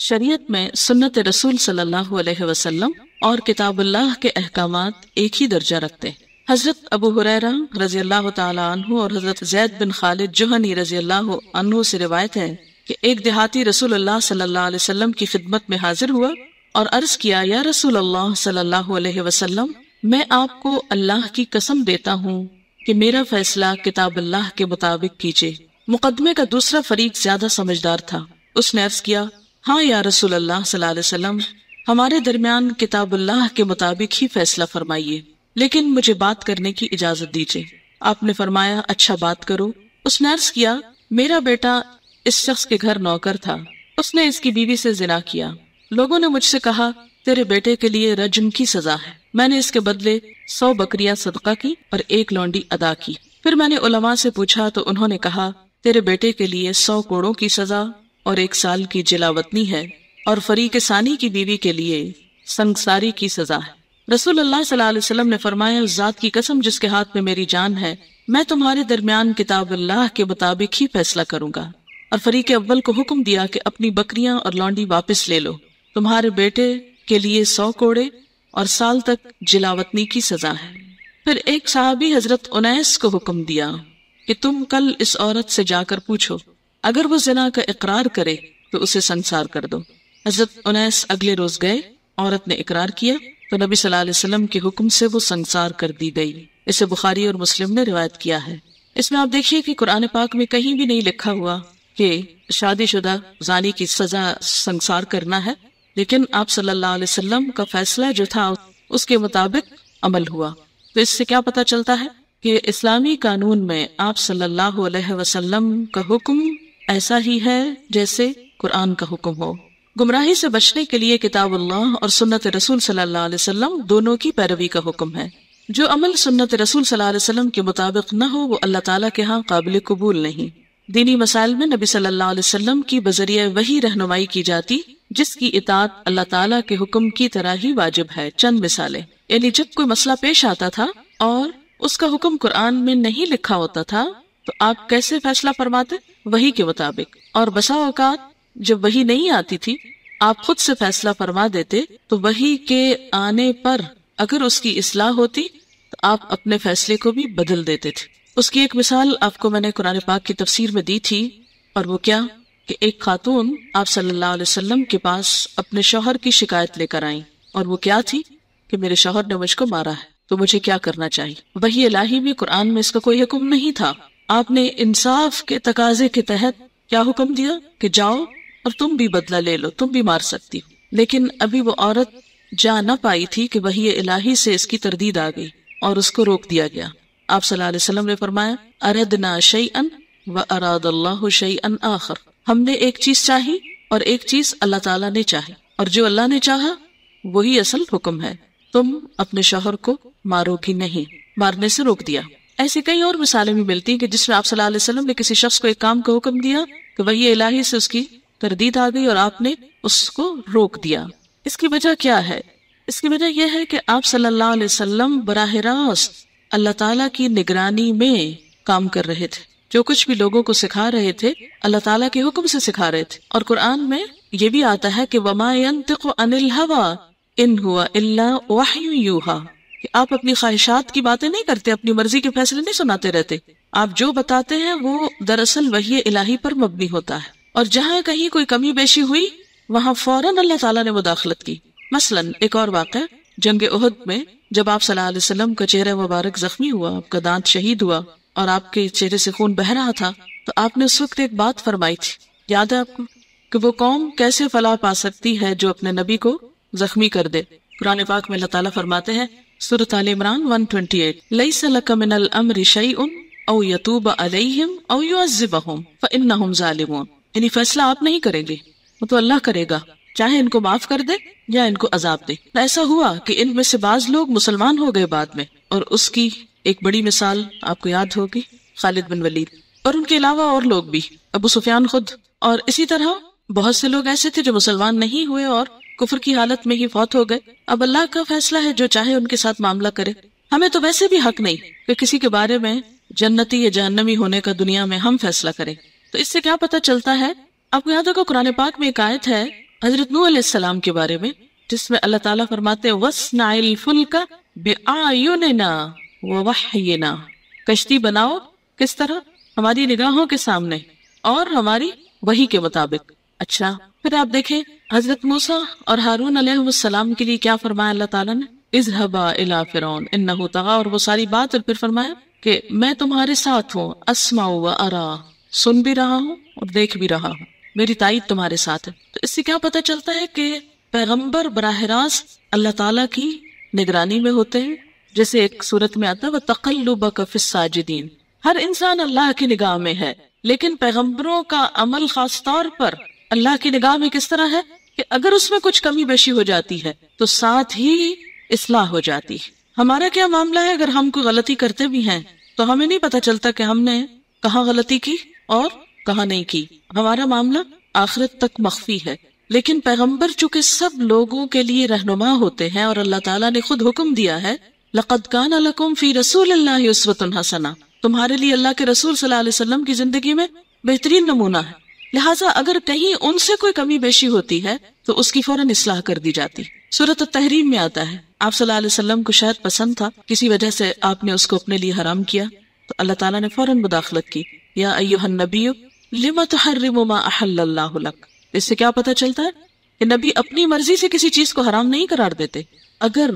شریعت میں سنت رسول صلی اللہ علیہ وسلم اور کتاب اللہ کے احکامات ایک ہی درجہ رکھتے ہیں۔ حضرت ابو ہریرہ رضی اللہ تعالی عنہ اور حضرت زید بن خالد جہنی رضی اللہ عنہ سے روایت ہے کہ ایک دیہاتی رسول اللہ صلی اللہ علیہ وسلم کی خدمت میں حاضر ہوا اور عرض کیا، یا رسول اللہ صلی اللہ علیہ وسلم، میں آپ کو اللہ کی قسم دیتا ہوں کہ میرا فیصلہ کتاب اللہ کے مطابق کیجیے۔ مقدمے کا دوسرا فریق زیادہ سمجھدار تھا، اس نے عرض کیا، ہاں یا رسول اللہ صلی اللہ علیہ وسلم، ہمارے درمیان کتاب اللہ کے مطابق ہی فیصلہ فرمائیے، لیکن مجھے بات کرنے کی اجازت دیجیے۔ آپ نے فرمایا، اچھا بات کرو۔ اس نے عرض کیا، میرا بیٹا اس شخص کے گھر نوکر تھا، اس نے اس کی بیوی سے زنا کیا۔ لوگوں نے مجھ سے کہا، تیرے بیٹے کے لیے رجم کی سزا ہے۔ میں نے اس کے بدلے 100 بکریاں صدقہ کی اور 1 لونڈی ادا کی۔ پھر میں نے علماء سے پوچھا تو انہوں نے کہا، تیرے بیٹے کے لیے 100 کوڑوں کی سزا اور 1 سال کی جلاوطنی ہے، اور فریق ثانی کی بیوی کے لیے سنگساری کی سزا ہے۔ رسول اللہ صلی اللہ علیہ وسلم نے فرمایا، اس ذات کی قسم جس کے ہاتھ میں میری جان ہے، میں تمہارے درمیان کتاب اللہ کے مطابق ہی فیصلہ کروں گا۔ اور فریق اول کو حکم دیا کہ اپنی بکریاں اور لونڈی واپس لے لو، تمہارے بیٹے کے لیے 100 کوڑے اور سال تک جلاوطنی کی سزا ہے۔ پھر ایک صحابی حضرت انیس کو حکم دیا کہ تم کل اس عورت سے جا کر پوچھو، اگر وہ زنا کا اقرار کرے تو اسے سنسار کر دو۔ حضرت انیس اگلے روز گئے، عورت نے اقرار کیا تو نبی صلی اللہ علیہ وسلم کے حکم سے وہ سنسار کر دی گئی۔ اسے بخاری اور مسلم نے روایت کیا ہے۔ اس میں آپ دیکھیے کہ قرآن پاک میں کہیں بھی نہیں لکھا ہوا کہ شادی شدہ زانی کی سزا سنسار کرنا ہے، لیکن آپ صلی اللہ علیہ وسلم کا فیصلہ جو تھا اس کے مطابق عمل ہوا۔ تو اس سے کیا پتہ چلتا ہے کہ اسلامی قانون میں آپ صلی اللہ علیہ وسلم کا حکم ایسا ہی ہے جیسے قرآن کا حکم ہو۔ گمراہی سے بچنے کے لیے کتاب اللہ اور سنت رسول صلی اللہ علیہ وسلم دونوں کی پیروی کا حکم ہے۔ جو عمل سنت رسول صلی اللہ علیہ وسلم کے مطابق نہ ہو وہ اللہ تعالیٰ کے ہاں قابل قبول نہیں۔ دینی مسائل میں نبی صلی اللہ علیہ وسلم کی بذریعہ وحی رہنمائی کی جاتی، جس کی اطاعت اللہ تعالیٰ کے حکم کی طرح ہی واجب ہے۔ چند مثالیں، یعنی جب کوئی مسئلہ پیش آتا تھا اور اس کا حکم قرآن میں نہیں لکھا ہوتا تھا تو آپ کیسے فیصلہ فرماتے؟ وحی کے مطابق۔ اور بسا اوقات جب وحی نہیں آتی تھی، آپ خود سے فیصلہ فرما دیتے، تو وحی کے آنے پر اگر اس کی اصلاح ہوتی تو آپ اپنے فیصلے کو بھی بدل دیتے تھے۔ اس کی ایک مثال آپ کو میں نے قرآن پاک کی تفسیر میں دی تھی، اور وہ کیا کہ ایک خاتون آپ صلی اللہ علیہ وسلم کے پاس اپنے شوہر کی شکایت لے کر آئیں، اور وہ کیا تھی کہ میرے شوہر نے مجھ کو مارا ہے، تو مجھے کیا کرنا چاہیے۔ وحی الہی میں قرآن میں اس کا کوئی حکم نہیں تھا۔ آپ نے انصاف کے تقاضے کے تحت کیا حکم دیا کہ جاؤ اور تم بھی بدلہ لے لو، تم بھی مار سکتی ہو۔ لیکن ابھی وہ عورت جا نہ پائی تھی کہ وحی الہی سے اس کی تردید آ گئی اور اس کو روک دیا گیا۔ آپ صلی اللہ علیہ وسلم نے فرمایا، اردنا شیئا واراد اللہ شیئا آخر، ہم نے ایک چیز چاہی اور ایک چیز اللہ تعالیٰ نے چاہی، اور جو اللہ نے چاہا وہی اصل حکم ہے۔ تم اپنے شوہر کو مارو گی نہیں، مارنے سے روک دیا۔ ایسی کئی اور مثالیں بھی ملتی ہیں کہ جس میں آپ صلی اللہ علیہ وسلم نے کسی شخص کو ایک کام کا حکم دیا کہ وحی الہی سے اس کی تردید آ گئی اور آپ نے اس کو روک دیا۔ اس کی وجہ کیا ہے؟ اس کی وجہ یہ ہے کہ آپ صلی اللہ علیہ وسلم براہ راست اللہ تعالیٰ کی نگرانی میں کام کر رہے تھے۔ جو کچھ بھی لوگوں کو سکھا رہے تھے اللہ تعالیٰ کے حکم سے سکھا رہے تھے۔ اور قرآن میں یہ بھی آتا ہے کہ وَمَا يَنْطِقُ عَنِ الْهَوَىٰ إِنْ هُوَ إِلَّا وَحْيٌ يُوحَىٰ، کہ آپ اپنی خواہشات کی باتیں نہیں کرتے، اپنی مرضی کے فیصلے نہیں سناتے رہتے۔ آپ جو بتاتے ہیں وہ دراصل وحی الہی پر مبنی ہوتا ہے، اور جہاں کہیں کوئی کمی بیشی ہوئی وہاں فوراً اللہ تعالیٰ نے مداخلت کی۔ مثلاً ایک اور واقعہ، جنگ احد میں جب آپ صلی اللہ علیہ وسلم کا چہرہ مبارک زخمی ہوا، آپ کا دانت شہید ہوا اور آپ کے چہرے سے خون بہہ رہا تھا، تو آپ نے اس وقت ایک بات فرمائی تھی، یاد ہے آپ کو، کہ وہ قوم کیسے فلاح پا سکتی ہے جو اپنے نبی کو زخمی کر دے۔ قرآن پاک میں اللہ تعالیٰ فرماتے ہیں، سورۃ آل عمران 128، لیس لک من الامر شیء او یتوب علیہم او یعذبہم فانہم ظالمون، یعنی فیصلہ آپ نہیں کریں گے، وہ تو اللہ کرے گا، چاہے ان کو معاف کر دے یا ان کو عذاب دے۔ ایسا ہوا کہ ان میں سے بعض لوگ مسلمان ہو گئے بعد میں، اور اس کی ایک بڑی مثال آپ کو یاد ہوگی، خالد بن ولید، اور ان کے علاوہ اور لوگ بھی، ابو سفیان خود، اور اسی طرح بہت سے لوگ ایسے تھے جو مسلمان نہیں ہوئے اور کفر کی حالت میں ہی فوت ہو گئے۔ اب اللہ کا فیصلہ ہے، جو چاہے ان کے ساتھ معاملہ کرے۔ ہمیں تو ویسے بھی حق نہیں کہ کسی کے بارے میں جنتی یا جہنمی ہونے کا دنیا میں ہم فیصلہ کریں۔ تو اس سے کیا پتہ چلتا ہے؟ آپ کو یاد ہوگا قرآن پاک میں ایک آیت ہے حضرت نوح علیہ السلام کے بارے میں، جس میں اللہ تعالیٰ فرماتے ہیں وَاصْنَعِ الْفُلْكَ بِأَعْيُنِنَا وَوَحْيِنَا، کشتی بناؤ کس طرح؟ ہماری نگاہوں کے سامنے اور ہماری وحی کے مطابق۔ اچھا، پھر آپ دیکھیں حضرت موسیٰ اور ہارون علیہ السلام کے لیے کیا فرمایا اللہ تعالیٰ نے؟ اذهبا الى فرعون انه طغى، اور وہ ساری بات، اور پھر فرمایا کہ میں تمہارے ساتھ ہوں، اسمع و ارا، سن بھی رہا ہوں اور دیکھ بھی رہا ہوں، میری تائید تمہارے ساتھ ہے۔ تو اس سے کیا پتہ چلتا ہے کہ پیغمبر براہ راست اللہ تعالیٰ کی نگرانی میں ہوتے ہیں، جیسے ایک صورت میں آتا ہے وَتَقَلُّبَكَ فِي السَّاجِدِينَ، ہر انسان اللہ کی نگاہ میں ہے، لیکن پیغمبروں کا عمل خاص طور پر اللہ کی نگاہ میں کس طرح ہے کہ اگر اس میں کچھ کمی بیشی ہو جاتی ہے تو ساتھ ہی اصلاح ہو جاتی ہے۔ ہمارا کیا معاملہ ہے؟ اگر ہم کوئی غلطی کرتے بھی ہیں تو ہمیں نہیں پتہ چلتا کہ ہم نے کہاں غلطی کی اور کہاں نہیں کی، ہمارا معاملہ آخرت تک مخفی ہے۔ لیکن پیغمبر چونکہ سب لوگوں کے لیے رہنما ہوتے ہیں اور اللہ تعالیٰ نے خود حکم دیا ہے لَقَدْ كَانَ لَكُمْ فِي رَسُولِ اللَّهِ أُسْوَةٌ حَسَنَةٌ، تمہارے لیے اللہ کے رسول صلی اللہ علیہ وسلم کی زندگی میں بہترین نمونہ ہے، لہٰذا اگر کہیں ان سے کوئی کمی بیشی ہوتی ہے تو اس کی فوراً اصلاح کر دی جاتی۔ سورۃ التحریم میں آتا ہے آپ صلی اللہ علیہ وسلم کو شاید پسند تھا، کسی وجہ سے آپ نے اس کو اپنے لیے حرام کیا تو اللہ تعالیٰ نے فوراً مداخلت کی، یا ایھا النبی لم تحرم ما احل اللہ لک۔ اس سے کیا پتہ چلتا ہے کہ نبی اپنی مرضی سے کسی چیز کو حرام نہیں قرار دیتے۔ اگر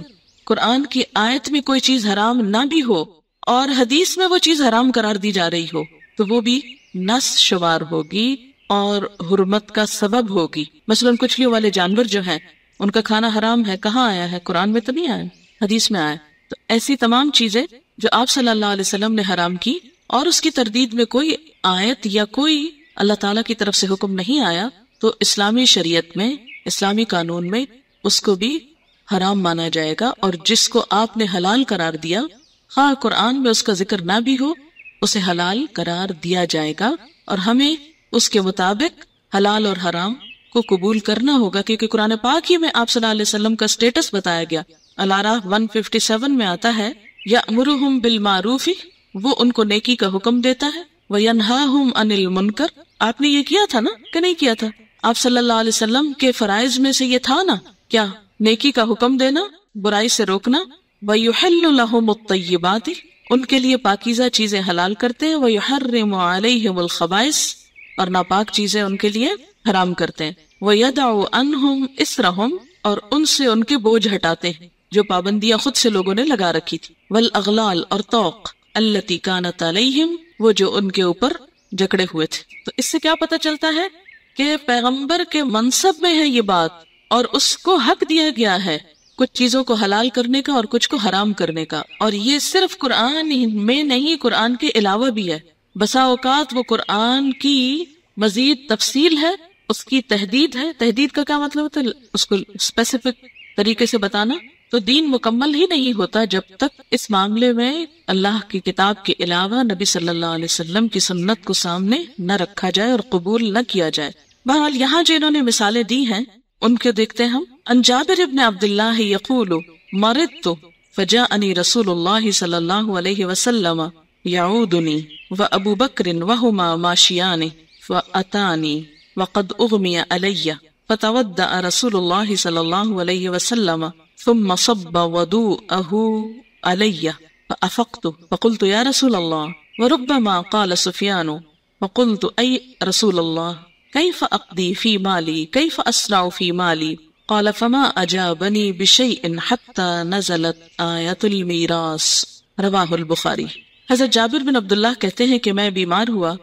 قرآن کی آیت میں کوئی چیز حرام نہ بھی ہو اور حدیث میں وہ چیز حرام قرار دی جا رہی ہو تو وہ بھی نص شمار ہوگی اور حرمت کا سبب ہوگی۔ مثلاً کچلیوں والے جانور جو ہیں ان کا کھانا حرام ہے، کہاں آیا ہے؟ قرآن میں تو نہیں آیا، حدیث میں آیا۔ تو ایسی تمام چیزیں جو آپ صلی اللہ علیہ وسلم نے حرام کی اور اس کی تردید میں کوئی آیت یا کوئی اللہ تعالیٰ کی طرف سے حکم نہیں آیا تو اسلامی شریعت میں، اسلامی قانون میں اس کو بھی حرام مانا جائے گا، اور جس کو آپ نے حلال قرار دیا خواہ قرآن میں اس کا ذکر نہ بھی ہو اسے حلال قرار دیا جائے گا، اور ہمیں اس کے مطابق حلال اور حرام کو قبول کرنا ہوگا، کیونکہ قرآن پاک ہی میں آپ صلی اللہ علیہ وسلم کا سٹیٹس بتایا گیا۔ الاعراف 157 میں آتا ہے یأمرہم بالمعروف، وہ ان کو نیکی کا حکم دیتا ہے، وینہاہم عن المنکر، آپ نے یہ کیا تھا نا کہ نہیں کیا تھا؟ آپ صلی اللہ علیہ وسلم کے فرائض میں سے یہ تھا نا، کیا نیکی کا حکم دینا، برائی سے روکنا، وَيُحِلُّ لَهُمُ الطَّيِّبَاتِ، ان کے لیے پاکیزہ چیزیں حلال کرتے ہیں، وَيُحَرِّمُ عَلَيْهِمُ الْخَبَائِثَ، اور ناپاک چیزیں ان کے لیے حرام کرتے ہیں، وَيَدَعُ عَنْهُمْ إِسْرَهُمْ، اور ان سے ان کے بوجھ ہٹاتے ہیں جو پابندیاں خود سے لوگوں نے لگا رکھی تھی، وَالْأَغْلَالَ، اور طوق، الَّتِي كَانَتْ عَلَيْهِمْ، وہ جو ان کے اوپر جکڑے ہوئے تھے۔ تو اس سے کیا پتہ چلتا ہے کہ پیغمبر کے منصب میں ہے یہ بات، اور اس کو حق دیا گیا ہے کچھ چیزوں کو حلال کرنے کا اور کچھ کو حرام کرنے کا، اور یہ صرف قرآن میں نہیں، قرآن کے علاوہ بھی ہے۔ بسا اوقات وہ قرآن کی مزید تفصیل ہے، اس کی تحدید ہے۔ تحدید کا کیا مطلب ہوتا ہے؟ اس کو اسپیسیفک طریقے سے بتانا۔ تو دین مکمل ہی نہیں ہوتا جب تک اس معاملے میں اللہ کی کتاب کے علاوہ نبی صلی اللہ علیہ وسلم کی سنت کو سامنے نہ رکھا جائے اور قبول نہ کیا جائے۔ بہرحال یہاں جو انہوں نے مثالیں دی ہیں ان کے دیکھتے ہیں ہم۔ ان جابر ابن عبداللہ یقول مرضت فجاءنی رسول اللہ صلی اللہ علیہ وسلم یعودنی وابو بکر وہما ماشیان فاتانی وقد اغمی علی فتودع رسول اللہ صلی اللہ علیہ وسلم ثم صب وضوءه علی فافقت فقلت یا رسول اللہ وربما قال سفیان فقلت ای رسول اللہ کیف اقضی فی مالی کیف اسرع فی مالی قال فما اجابنی بشیء حتی نزلت آیت المیراث، رواہ البخاری۔ حضرت جابر بن عبداللہ کہتے ہیں کہ میں بیمار ہوا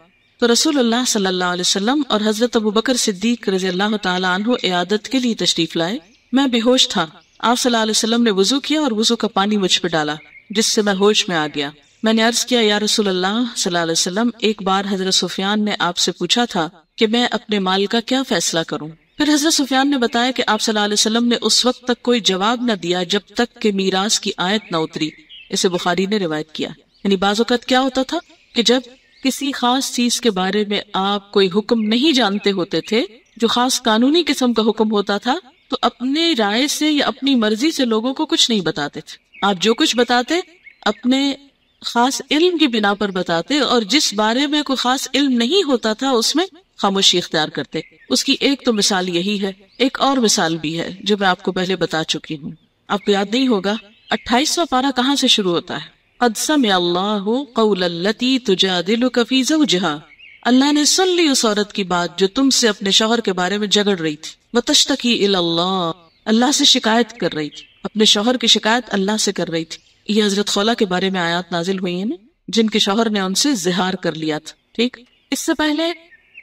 تو رسول اللہ صلی اللہ علیہ وسلم اور حضرت ابو بکر صدیق رضی اللہ تعالیٰ عنہ عیادت کے لیے تشریف لائے۔ میں بے ہوش تھا، آپ صلی اللہ علیہ وسلم نے وضو کیا اور وضو کا پانی مجھ پہ ڈالا جس سے میں ہوش میں آ گیا۔ میں نے عرض کیا یا رسول اللہ صلی اللہ علیہ وسلم، ایک بار حضرت سفیان نے آپ سے پوچھا تھا کہ میں اپنے مال کا کیا فیصلہ کروں۔ پھر حضرت سفیان نے بتایا کہ آپ صلی اللہ علیہ وسلم نے اس وقت تک کوئی جواب نہ دیا جب تک کہ میراث کی آیت نہ اتری۔ اسے بخاری نے روایت کیا۔ یعنی بعض اوقات کیا ہوتا تھا کہ جب کسی خاص چیز کے بارے میں آپ کوئی حکم نہیں جانتے ہوتے تھے، جو خاص قانونی قسم کا حکم ہوتا تھا، تو اپنے رائے سے یا اپنی مرضی سے لوگوں کو کچھ نہیں بتاتے تھے۔ آپ جو کچھ بتاتے اپنے خاص علم کی بنا پر بتاتے، اور جس بارے میں کوئی خاص علم نہیں ہوتا تھا اس میں خاموشی اختیار کرتے. اس کی ایک تو مثال یہی ہے، ایک اور مثال بھی ہے جو میں آپ کو پہلے بتا چکی ہوں. آپ کو یاد نہیں ہوگا 28واں پارہ کہاں سے شروع ہوتا ہے؟ قد سمع اللہ قول التی تجادلک فی زوجہا، اللہ نے سن لی اس عورت کی بات جو تم سے اپنے شوہر کے بارے میں جھگڑ رہی تھی. وتشتکی الی اللہ، اللہ سے شکایت کر رہی تھی، اپنے شوہر کی شکایت اللہ سے کر رہی تھی. یہ حضرت خولہ کے بارے میں آیات نازل ہوئی ہیں نا، جن کے شوہر نے ان سے زہار کر لیا تھا. ٹھیک، اس سے پہلے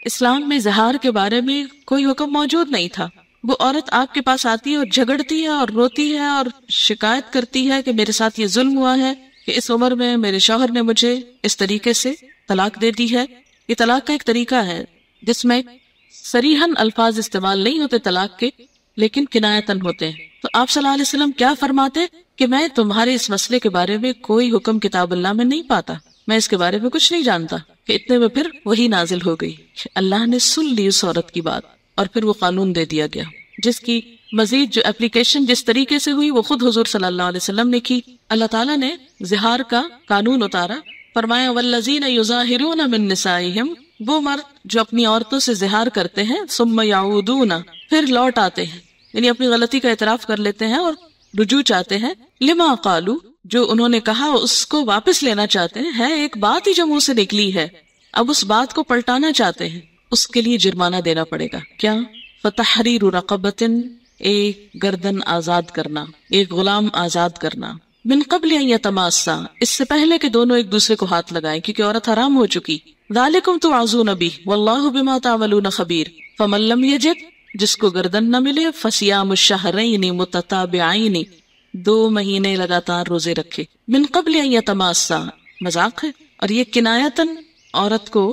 اسلام میں زہار کے بارے میں کوئی حکم موجود نہیں تھا. وہ عورت آپ کے پاس آتی ہے اور جھگڑتی ہے اور روتی ہے اور شکایت کرتی ہے کہ میرے ساتھ یہ ظلم ہوا ہے کہ اس عمر میں میرے شوہر نے مجھے اس طریقے سے طلاق دے دی ہے. یہ طلاق کا ایک طریقہ ہے جس میں صریحاً الفاظ استعمال نہیں ہوتے طلاق کے، لیکن کنایتاً ہوتے ہیں. تو آپ صلی اللہ علیہ وسلم کیا فرماتے کہ میں تمہارے اس مسئلے کے بارے میں کوئی حکم کتاب اللہ میں نہیں پاتا، میں اس کے بارے میں کچھ نہیں جانتا. کہ اتنے میں پھر وہی نازل ہو گئی، اللہ نے سن لی اس عورت کی بات اور پھر وہ قانون دے دیا گیا، جس کی مزید جو اپلیکیشن جس طریقے سے ہوئی وہ خود حضور صلی اللہ علیہ وسلم نے کی. اللہ تعالیٰ نے زہار کا قانون اتارا، فرمایا والذین یظاہرون من نسائہم، وہ مرد جو اپنی عورتوں سے زہار کرتے ہیں، ثم یعودون، پھر لوٹ آتے ہیں، یعنی اپنی غلطی کا اعتراف کر لیتے ہیں اور رجوع چاہتے ہیں، لما قالو، جو انہوں نے کہا اس کو واپس لینا چاہتے ہیں، ہے ایک بات ہی جو منہ سے نکلی ہے، اب اس بات کو پلٹانا چاہتے ہیں، اس کے لیے جرمانہ دینا پڑے گا. کیا؟ فتحریر رقبۃ، ایک گردن آزاد کرنا، ایک غلام آزاد کرنا، من قبل ان یتماسا، اس سے پہلے کہ دونوں ایک دوسرے کو ہاتھ لگائیں، کیونکہ عورت حرام ہو چکی. ذالکم توعظون بہ واللہ بما تعملون خبیر، فمن لم یجد، جس کو گردن نہ ملے، فصیام الشہرین متتابعین، 2 مہینے لگاتار روزے رکھے. من قبل ان یتماسا، مذاق ہے، اور یہ کنایتاً عورت کو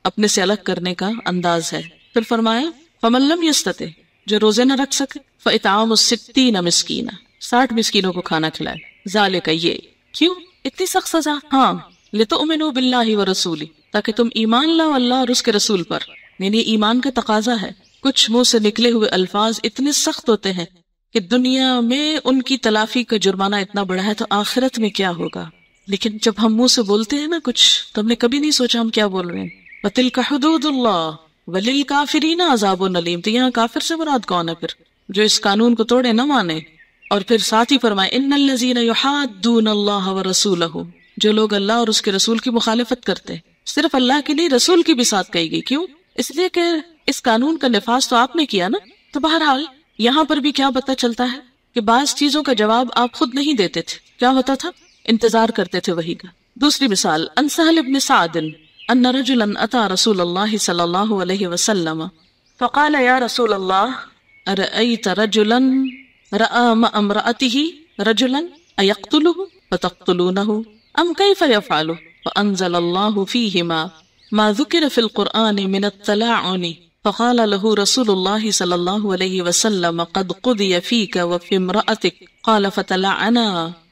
اپنے سے الگ کرنے کا انداز ہے. پھر فرمایا فمن لم یستطع، جو روزے نہ رکھ سکے، فاطعام 60 مسکینہ، 60 مسکینوں کو کھانا کھلائے. ذالک، یہ کیوں اتنی سخت سزا؟ ہاں، لتؤمنوا باللہ ورسولہ، تاکہ تم ایمان لاؤ اللہ اور اس کے رسول پر، یعنی ایمان کا تقاضا ہے. کچھ منہ سے نکلے ہوئے الفاظ اتنے سخت ہوتے ہیں کہ دنیا میں ان کی تلافی کا جرمانہ اتنا بڑا ہے، تو آخرت میں کیا ہوگا. لیکن جب ہم منہ سے بولتے ہیں نا کچھ، تو ہم نے کبھی نہیں سوچا ہم کیا بول رہے ہیں. وَتِلْكَ حُدُودُ اللَّهِ وَلِلْكَافِرِينَ عَذَابٌ أَلِيمٌ، تو یہاں کافر سے مراد کون ہے پھر؟ جو اس قانون کو توڑے، نہ مانے. اور پھر ساتھ ہی فرمائے إِنَّ الَّذِينَ يُحَادُّونَ اللَّهَ وَرَسُولَهُ، جو لوگ اللہ اور اس کے رسول کی مخالفت کرتے ہیں. صرف اللہ کی نہیں، رسول کی بھی ساتھ کہی گئی. کیوں؟ اس لیے کہ اس قانون کا نفاذ تو آپ نے کیا نا. تو بہرحال یہاں پر بھی کیا پتہ چلتا ہے کہ بعض چیزوں کا جواب آپ خود نہیں دیتے تھے. کیا ہوتا تھا؟ انتظار کرتے تھے وحی کا. دوسری مثال، ان سہل بن سعد ان رجلا اتى رسول اللہ صلی اللہ علیہ وسلم فقال یا رسول اللہ ارأيت رجلا رأى مع امرأته رجلا ايقتله فتقتلونه ام كيف يفعل؟ فانزل الله فيهما ما ذكر في القرآن من التلاعن فقال له رسول الله صلى الله عليه وسلم قد قضي فيك وفي امرأتك قال فتلعنا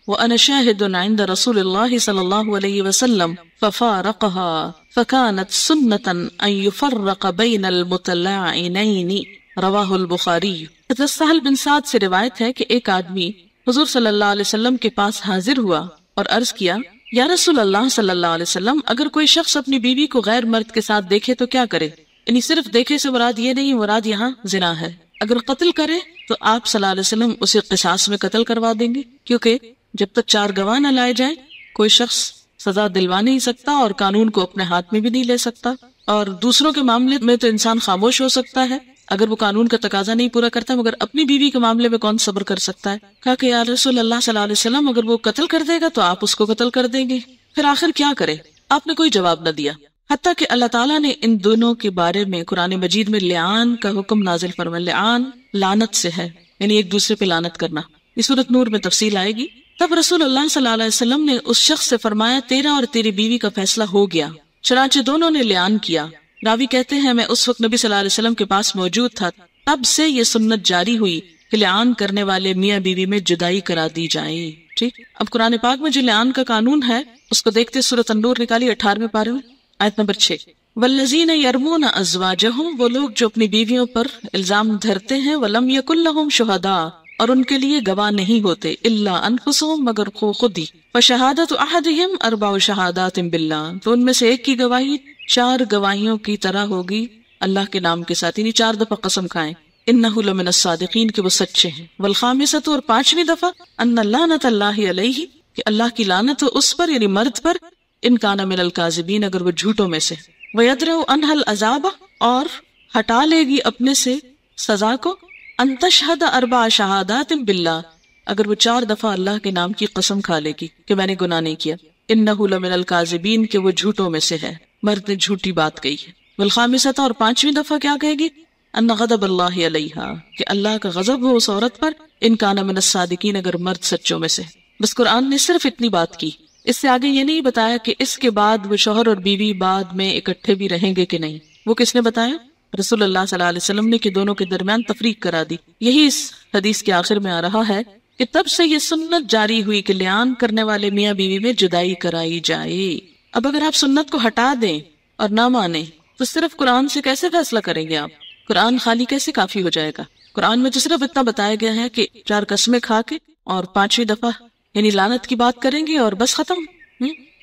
وأنا شاهد عند رسول الله صلى الله عليه وسلم ففارقها فكانت سنة أن يفرق بين المتلاعنين. رواہ البخاری. حضرت سہل بن سعد سے روایت ہے کہ ایک آدمی حضور صلی اللہ علیہ وسلم کے پاس حاضر ہوا اور عرض کیا، یا رسول اللہ صلی اللہ علیہ وسلم، اگر کوئی شخص اپنی بیوی کو غیر مرد کے ساتھ دیکھے تو کیا کرے؟ یعنی صرف دیکھے سے مراد یہ نہیں، مراد یہاں زنا ہے. اگر قتل کرے تو آپ صلی اللہ علیہ وسلم اسے قصاص میں قتل کروا دیں گے، کیونکہ جب تک 4 گواہ نہ لائے جائیں کوئی شخص سزا دلوا نہیں سکتا اور قانون کو اپنے ہاتھ میں بھی نہیں لے سکتا. اور دوسروں کے معاملے میں تو انسان خاموش ہو سکتا ہے اگر وہ قانون کا تقاضا نہیں پورا کرتا، مگر اپنی بیوی کے معاملے میں کون صبر کر سکتا ہے؟ کہا کہ یا رسول اللہ صلی اللہ علیہ وسلم، اگر وہ قتل کر دے گا تو آپ اس کو قتل کر دیں گے. پھر آخر کیا کرے؟ آپ نے کوئی جواب نہ دیا، حتیٰ کہ اللہ تعالیٰ نے ان دونوں کے بارے میں قرآن مجید میں لعان کا حکم نازل فرمایا. لعان لعنت سے ہے، یعنی ایک دوسرے پہ لعنت کرنا. یہ سورۃ نور میں تفصیل آئے گی. تب رسول اللہ صلی اللہ علیہ وسلم نے اس شخص سے فرمایا، تیرا اور تیری بیوی کا فیصلہ ہو گیا. چنانچہ دونوں نے لعان کیا. راوی کہتے ہیں میں اس وقت نبی صلی اللہ علیہ وسلم کے پاس موجود تھا، تب سے یہ سنت جاری ہوئی کہ لعان کرنے والے میاں بیوی میں جدائی کرا دی جائے. ٹھیک، اب قرآن پاک میں جو لعان کا قانون ہے اس کو دیکھتے سورۃ النور نکالی 18ویں پارے میں آیت نمبر 6. والذین یرمون ازواجہم، وہ لوگ جو اپنی بیویوں پر الزام دھرتے ہیں، ولم یکن لہم شہداء، اور ان کے لیے گواہ نہیں ہوتے، الا انفسہم، مگر خود ہی. فشہادۃ احدہم 4 شہادات باللہ، تو ان میں سے ایک کی گواہی 4 گواہیوں کی طرح ہوگی اللہ کے نام کے ساتھ، یعنی 4 دفعہ قسم کھائیں انہ لمن الصادقین کہ وہ سچے ہیں، والخامسۃ اور 5ویں دفعہ ان لعنۃ اللہ علیہ کہ اللہ کی لعنت ہو اس پر یعنی مرد پر، ان کان من الکاذبین اگر وہ جھوٹوں میں سے، ویدرؤ عنہ العذاب اور ہٹا لے گی اپنے سے سزا کو، ان تشہد 4 شہادات باللہ اگر وہ 4 دفعہ اللہ کے نام کی قسم کھا لے گی کہ میں نے گناہ نہیں کیا، انہ لمن الکاذبین کہ وہ جھوٹوں میں سے ہے، مرد نے جھوٹی بات کہی ہے، والخامسۃ اور 5ویں دفعہ کیا کہے گی ان غضب اللہ علیہا کہ اللہ کا غضب ہو اس عورت پر، ان کان من الصادقین اگر مرد سچوں میں سے۔ بس قرآن نے صرف اتنی بات کی، اس سے آگے یہ نہیں بتایا کہ اس کے بعد وہ شوہر اور بیوی بعد میں اکٹھے بھی رہیں گے کہ نہیں۔ وہ کس نے بتایا؟ رسول اللہ صلی اللہ علیہ وسلم نے، کہ دونوں کے درمیان تفریق کرا دی۔ یہی اس حدیث کے آخر میں آ رہا ہے کہ تب سے یہ سنت جاری ہوئی کہ لیان کرنے والے میاں بیوی میں جدائی کرائی جائے۔ اب اگر آپ سنت کو ہٹا دیں اور نہ مانیں تو صرف قرآن سے کیسے فیصلہ کریں گے آپ؟ قرآن خالی کیسے کافی ہو جائے گا؟ قرآن میں تو صرف اتنا بتایا گیا ہے کہ 4 قسمیں کھا کے اور 5ویں دفعہ یعنی لعنت کی بات کریں گے اور بس ختم۔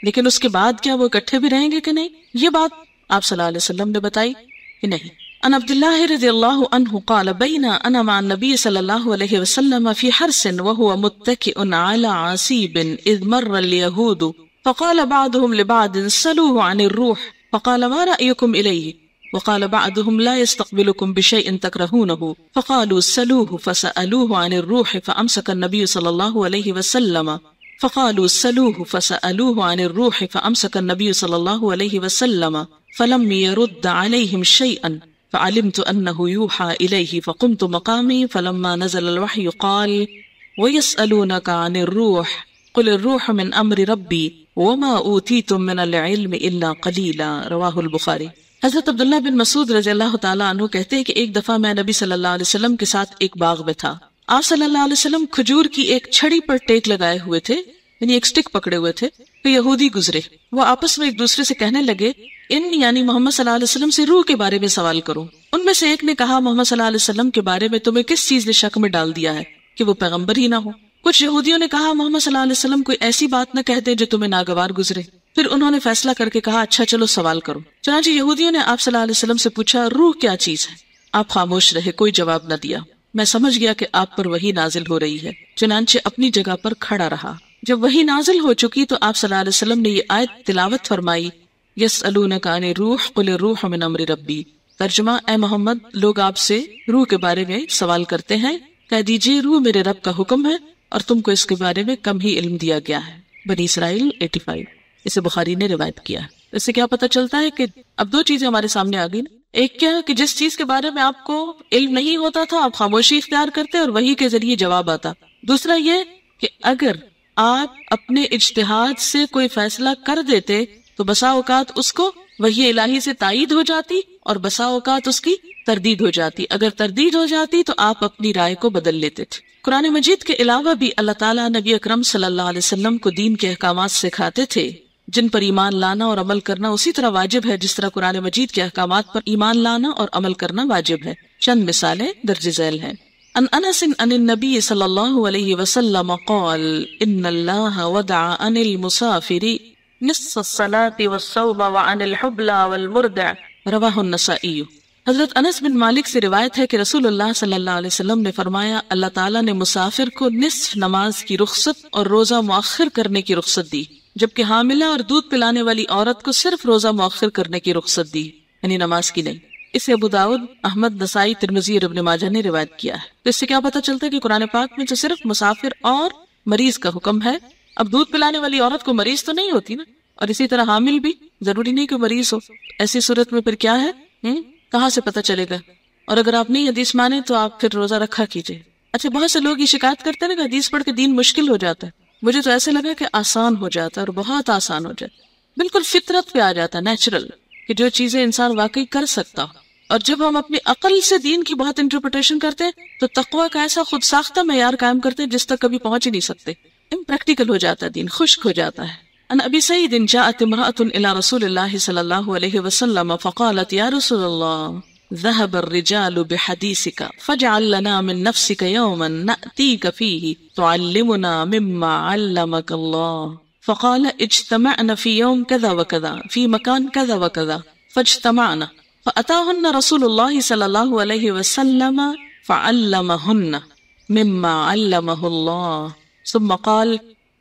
لیکن اس کے بعد کیا وہ اکٹھے بھی رہیں گے کہ نہیں؟ یہ بات آپ صلی اللہ علیہ وسلم نے بتائی کہ نہیں۔ ان عبداللہ رضی اللہ عنہ قال بین انا مع النبی صلی اللہ علیہ وسلم فی حرس وهو متکئ علی عصیب اذ مر اليہود فقال بعضهم لبعض سلوه عن الروح فقال ما رأيكم الیہ وقال بعضهم لا يستقبلكم بشيء تكرهونه فقالوا سلوه فسألوه عن الروح فأمسك النبي صلى الله عليه وسلم فقالوا سلوه فسألوه عن الروح فأمسك النبي صلى الله عليه وسلم فلم يرد عليهم شيئا فعلمت أنه يوحى إليه فقمت مقامي فلما نزل الوحي قال ويسألونك عن الروح قل الروح من أمر ربي وما أوتيتم من العلم إلا قليلا رواہ البخاری۔ حضرت عبداللہ بن مسعود رضی اللہ تعالیٰ عنہ کہتے ہیں کہ ایک دفعہ میں نبی صلی اللہ علیہ وسلم کے ساتھ ایک باغ میں تھا۔ آپ صلی اللہ علیہ وسلم کھجور کی ایک چھڑی پر ٹیک لگائے ہوئے تھے، یعنی ایک سٹک پکڑے ہوئے تھے، تو یہودی گزرے۔ وہ آپس میں ایک دوسرے سے کہنے لگے یعنی محمد صلی اللہ علیہ وسلم سے روح کے بارے میں سوال کرو۔ ان میں سے ایک نے کہا محمد صلی اللہ علیہ وسلم کے بارے میں تمہیں کس چیز نے شک میں ڈال دیا ہے کہ وہ پیغمبر ہی نہ ہو؟ کچھ یہودیوں نے کہا محمد صلی اللہ علیہ وسلم کوئی ایسی بات نہ کہتے جو تمہیں ناگوار گزرے۔ پھر انہوں نے فیصلہ کر کے کہا اچھا چلو سوال کرو۔ چنانچہ یہودیوں نے آپ صلی اللہ علیہ وسلم سے پوچھا روح کیا چیز ہے؟ آپ خاموش رہے، کوئی جواب نہ دیا۔ میں سمجھ گیا کہ آپ پر وحی نازل ہو رہی ہے، چنانچہ اپنی جگہ پر کھڑا رہا۔ جب وحی نازل ہو چکی تو آپ صلی اللہ علیہ وسلم نے یہ آیت تلاوت فرمائی، یسألونک عن الروح قل الروح من امر ربی۔ ترجمہ، اے محمد لوگ آپ سے روح کے بارے میں سوال کرتے ہیں، کہہ دیجئے روح میرے رب کا حکم ہے اور تم کو اس کے بارے میں کم ہی علم دیا گیا ہے۔ بنی اسرائیل 85۔ اسے بخاری نے روایت کیا ہے۔ اس سے کیا پتہ چلتا ہے کہ اب 2 چیزیں ہمارے سامنے آ گئی نا۔ ایک کیا کہ جس چیز کے بارے میں آپ کو علم نہیں ہوتا تھا آپ خاموشی اختیار کرتے اور وحی کے ذریعے جواب آتا۔ دوسرا یہ کہ اگر آپ اپنے اجتہاد سے کوئی فیصلہ کر دیتے تو بسا اوقات اس کو وحی الہی سے تائید ہو جاتی اور بسا اوقات اس کی تردید ہو جاتی۔ اگر تردید ہو جاتی تو آپ اپنی رائے کو بدل لیتے تھے۔ قرآن مجید کے علاوہ بھی اللہ تعالیٰ نبی اکرم صلی اللہ علیہ وسلم کو دین کے احکامات سکھاتے تھے جن پر ایمان لانا اور عمل کرنا اسی طرح واجب ہے جس طرح قرآن مجید کے احکامات پر ایمان لانا اور عمل کرنا واجب ہے۔ چند مثالیں درج ذیل ہیں۔ عن انس عن النبی صلی اللہ علیہ وسلم قال ان اللہ وضع عن المسافر نصف الصلاة والصوم وعن الحبلى والمرضع رواہ النسائی۔ حضرت انس بن مالک سے روایت ہے کہ رسول اللہ صلی اللہ علیہ وسلم نے فرمایا اللہ تعالیٰ نے مسافر کو نصف نماز کی رخصت اور روزہ مؤخر کرنے کی رخصت دی، جبکہ حاملہ اور دودھ پلانے والی عورت کو صرف روزہ مؤخر کرنے کی رخصت دی، یعنی نماز کی نہیں۔ اسے ابو داؤد، احمد، نسائی، ترمذی اور ابن ماجہ نے روایت کیا ہے۔ تو اس سے کیا پتہ چلتا ہے کہ قرآن پاک میں تو صرف مسافر اور مریض کا حکم ہے۔ اب دودھ پلانے والی عورت کو مریض تو نہیں ہوتی نا، اور اسی طرح حامل بھی ضروری نہیں کہ مریض ہو۔ ایسی صورت میں پھر کیا ہے، کہاں سے پتہ چلے گا؟ اور اگر آپ نہیں حدیث مانے تو آپ پھر روزہ رکھا کیجئے۔ اچھا، بہت سے لوگ یہ شکایت کرتے ہیں نا کہ حدیث پڑھ کے دین مشکل ہو جاتا ہے۔ مجھے تو ایسے لگا کہ آسان ہو جاتا ہے اور بہت آسان ہو جاتا ہے، بالکل فطرت پہ آ جاتا ہے، نیچرل، کہ جو چیزیں انسان واقعی کر سکتا ہو۔ اور جب ہم اپنی عقل سے دین کی بہت انٹرپریٹیشن کرتے ہیں تو تقوی کا ایسا خود ساختہ معیار قائم کرتے ہیں جس تک کبھی پہنچ ہی نہیں سکتے۔ امپریکٹیکل ہو جاتا ہے دین، خشک ہو جاتا ہے۔ ان ابی سعید جاءت امرأة الى رسول اللہ صلی اللہ علیہ وسلم فقالت یا رسول اللہ ذهب الرجال بحديثك فاجعل لنا من نفسك يوما نأتيك فيه تعلمنا مما علمك الله فقال اجتمعنا في يوم كذا وكذا في مكان كذا وكذا فاجتمعنا فأتاهن رسول الله صلى الله عليه وسلم فعلمهن مما علمه الله ثم قال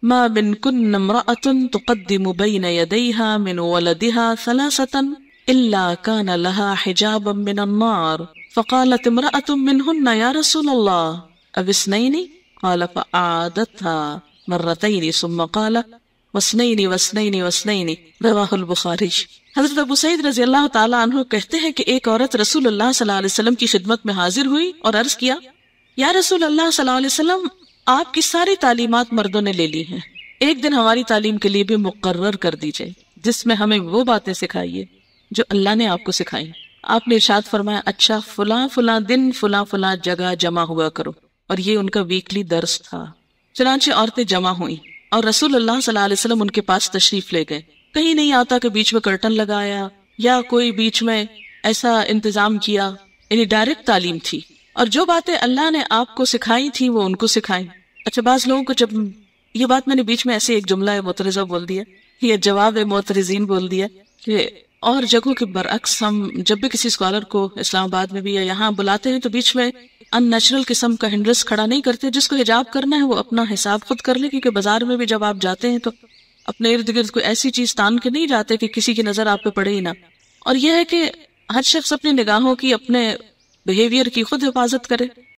ما منكن امرأة تقدم بين يديها من ولدها ثلاثة إلا كان لها حجابا من النار. فقالت امرأة منهن يا رسول الله أو اثنين؟ قال فأعادتها مرتين ثم قال واثنين واثنين واثنين رواہ البخاری. حضرت ابو سعید رضی اللہ تعالیٰ عنہ کہتے ہیں کہ ایک عورت رسول اللہ صلی اللہ علیہ وسلم کی خدمت میں حاضر ہوئی اور عرض کیا یا رسول اللہ صلی اللہ علیہ وسلم آپ کی ساری تعلیمات مردوں نے لے لی ہیں، ایک دن ہماری تعلیم کے لیے بھی مقرر کر دیجئے جس میں ہمیں وہ باتیں سکھائیے جو اللہ نے آپ کو سکھائی. آپ نے ارشاد فرمایا اچھا فلاں فلاں دن فلاں فلاں جگہ جمع ہوا کرو، اور یہ ان کا ویکلی درس تھا. چنانچہ عورتیں جمع ہوئیں اور رسول اللہ صلی اللہ علیہ وسلم ان کے پاس تشریف لے گئے. کہیں نہیں آتا کہ بیچ میں کرٹن لگایا یا کوئی بیچ میں ایسا انتظام کیا، یعنی ڈائریکٹ تعلیم تھی، اور جو باتیں اللہ نے آپ کو سکھائی تھی وہ ان کو سکھائیں. اچھا بعض لوگوں کو جب یہ بات میں نے بیچ میں ایسے ایک جملہ معترضہ بول دیا، یہ جواب معترضین بول دیا کہ اور جگہوں کے برعکس ہم جب بھی کسی اسکالر کو اسلام آباد میں بھی یا یہاں بلاتے ہیں تو بیچ میں ان نیچرل قسم کا ہنڈرس کھڑا نہیں کرتے. جس کو حجاب کرنا ہے وہ اپنا حساب خود کر لے، کیونکہ بازار میں بھی جب آپ جاتے ہیں تو اپنے ارد گرد کوئی ایسی چیز تان کے نہیں جاتے کہ کسی کی نظر آپ پہ پڑے ہی نہ. اور یہ ہے کہ ہر شخص اپنی نگاہوں کی، اپنے بیہیویئر کی خود حفاظت کرے.